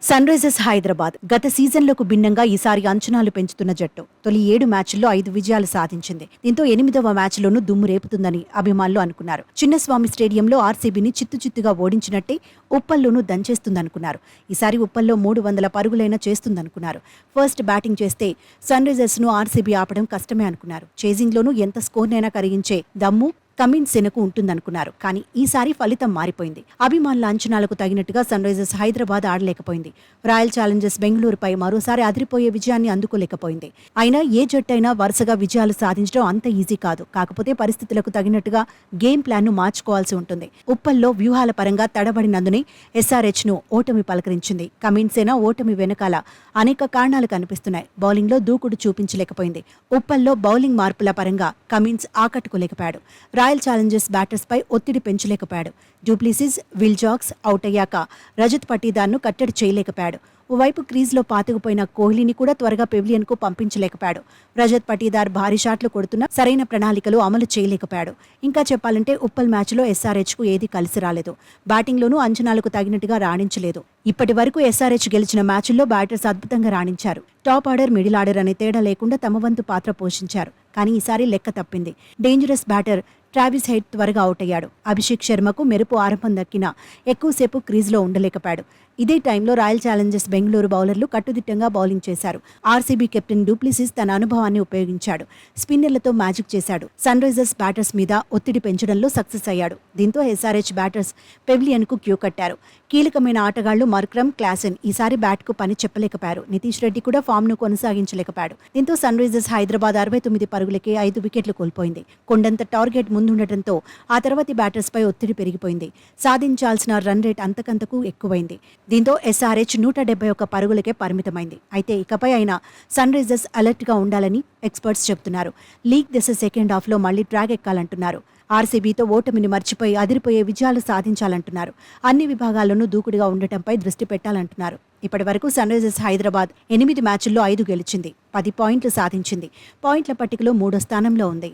Sun Risers Hyderabad గత సీజన్లకు భిన్నంగా ఈసారి అంచనాలు పెంచుతున్న జట్టు. తొలి 7 మ్యాచ్ల్లో 5 విజయాలు సాధించింది. దీంతో 8వ మ్యాచ్లోనూ దుమ్ము రేపుతుందని అభిమానులు అనుకున్నారు. చిన్నస్వామి స్టేడియంలో ఆర్సీబీని చిత్తుచిత్తుగా ఓడించినట్టే ఉప్పల్లోనూ దంచేస్తుందనుకున్నారు. ఈసారి ఉప్పల్లో 300 పరుగులైనా చేస్తుందనుకున్నారు. ఫస్ట్ బ్యాటింగ్ చేస్తే సన్ రైజర్స్ ను ఆర్సీబీ ఆపడం కష్టమే అనుకున్నారు. చేజింగ్లోనూ ఎంత స్కోర్నైనా కరిగించే దమ్ము కమిన్స్ సేనకు ఉంటుందనుకున్నారు. కానీ ఈసారి ఫలితం మారిపోయింది. అభిమానుల అంచనాలకు తగినట్టుగా సన్ రైజర్స్ హైదరాబాద్ ఆడలేకపోయింది. రాయల్ ఛాలెంజర్స్ బెంగళూరుపై మరోసారి అదిరిపోయే విజయాన్ని అందుకోలేకపోయింది. అయినా ఏ జట్టైనా వరుసగా విజయాలు సాధించడం అంత ఈజీ కాదు. కాకపోతే పరిస్థితులకు తగినట్టుగా గేమ్ ప్లాన్ ను మార్చుకోవాల్సి ఉంటుంది. ఉప్పల్లో వ్యూహాల పరంగా తడబడినందునే ఎస్ఆర్హెచ్ ను ఓటమి పలకరించింది. కమిన్స్ సేన ఓటమి వెనకాల అనేక కారణాలు కనిపిస్తున్నాయి. బౌలింగ్లో దూకుడు చూపించలేకపోయింది. ఉప్పల్లో బౌలింగ్ మార్పుల పరంగా కమిన్స్ ఆకట్టుకోలేకపోయాడు. రాయల్ ఛాలెంజర్స్ బ్యాటర్స్ పై ఒత్తిడి పెంచలేకపోయాడు. డూప్లిసిస్, విల్ జాక్స్ అవుట్ అయ్యాక రజత్ పటీదార్ను కట్టడి చేయలేకపోయాడు. ఓవైపు క్రీజ్లో పాతుకుపోయిన కోహ్లీని కూడా త్వరగా పెవిలియన్కు పంపించలేకపోయాడు. రజత్ పటీదార్ భారీ షాట్లు కొడుతున్నా సరైన ప్రణాళికలు అమలు చేయలేకపోయాడు. ఇంకా చెప్పాలంటే ఉప్పల్ మ్యాచ్లో ఎస్ఆర్హెచ్కు ఏదీ కలిసి రాలేదు. బ్యాటింగ్లోనూ అంచనాలకు తగినట్టుగా రాణించలేదు. ఇప్పటి వరకు ఎస్ఆర్హెచ్ గెలిచిన మ్యాచ్ల్లో బ్యాటర్స్ అద్భుతంగా రాణించారు. టాప్ ఆర్డర్, మిడిల్ ఆర్డర్ అనే తేడా లేకుండా తమ వంతు పాత్ర పోషించారు. కానీ ఈసారి లెక్క తప్పింది. డేంజరస్ బ్యాటర్ ట్రావిస్ హెడ్ త్వరగా అవుట్ అయ్యాడు. అభిషేక్ శర్మకు మెరుపు ఆరంభం దక్కినా ఎక్కువసేపు క్రీజ్లో ఉండలేకపోయాడు. ఇదే టైంలో రాయల్ ఛాలెంజర్స్ బెంగళూరు బౌలర్లు కట్టుదిట్టంగా బౌలింగ్ చేశారు. ఆర్సీబీ కెప్టెన్ డూప్లిసిస్ తన అనుభవాన్ని ఉపయోగించాడు. స్పిన్నర్లతో మ్యాజిక్ చేశాడు. సన్ రైజర్స్ బ్యాటర్స్ మీద ఒత్తిడి పెంచడంలో సక్సెస్ అయ్యాడు. దీంతో ఎస్ఆర్హెచ్ బ్యాటర్స్ పెవిలియన్కు క్యూ కట్టారు. కీలకమైన ఆటగాళ్లు మర్క్రమ్, క్లాసెన్ ఈసారి బ్యాట్కు పని చెప్పలేకపోయారు. నితీష్ రెడ్డి కూడా ఫామ్ను కొనసాగించలేకపోయాడు. దీంతో సన్ రైజర్స్ హైదరాబాద్ 69 పరుగులకే 5 వికెట్లు కోల్పోయింది. కొండంత టార్గెట్ ముందుండటంతో ఆ తర్వాతి బ్యాటర్స్పై ఒత్తిడి పెరిగిపోయింది. సాధించాల్సిన రన్ రేట్ అంతకంతకు ఎక్కువైంది. దీంతో ఎస్ఆర్హెచ్ 171 పరుగులకే పరిమితమైంది. అయితే ఇకపై అయినా సన్ రైజర్స్ అలర్ట్గా ఉండాలని ఎక్స్పర్ట్స్ చెబుతున్నారు. లీగ్ దశ సెకండ్ హాఫ్లో మళ్లీ ట్రాక్ ఎక్కాలంటున్నారు. ఆర్సీబీతో ఓటమిని మర్చిపోయి అదిరిపోయే విజయాలు సాధించాలంటున్నారు. అన్ని విభాగాల్లోనూ దూకుడుగా ఉండటంపై దృష్టి పెట్టాలంటున్నారు. ఇప్పటి వరకు సన్ రైజర్స్ హైదరాబాద్ 8 మ్యాచ్ల్లో 5 గెలిచింది, 10 పాయింట్లు సాధించింది. పాయింట్ల పట్టికలో 3వ స్థానంలో ఉంది.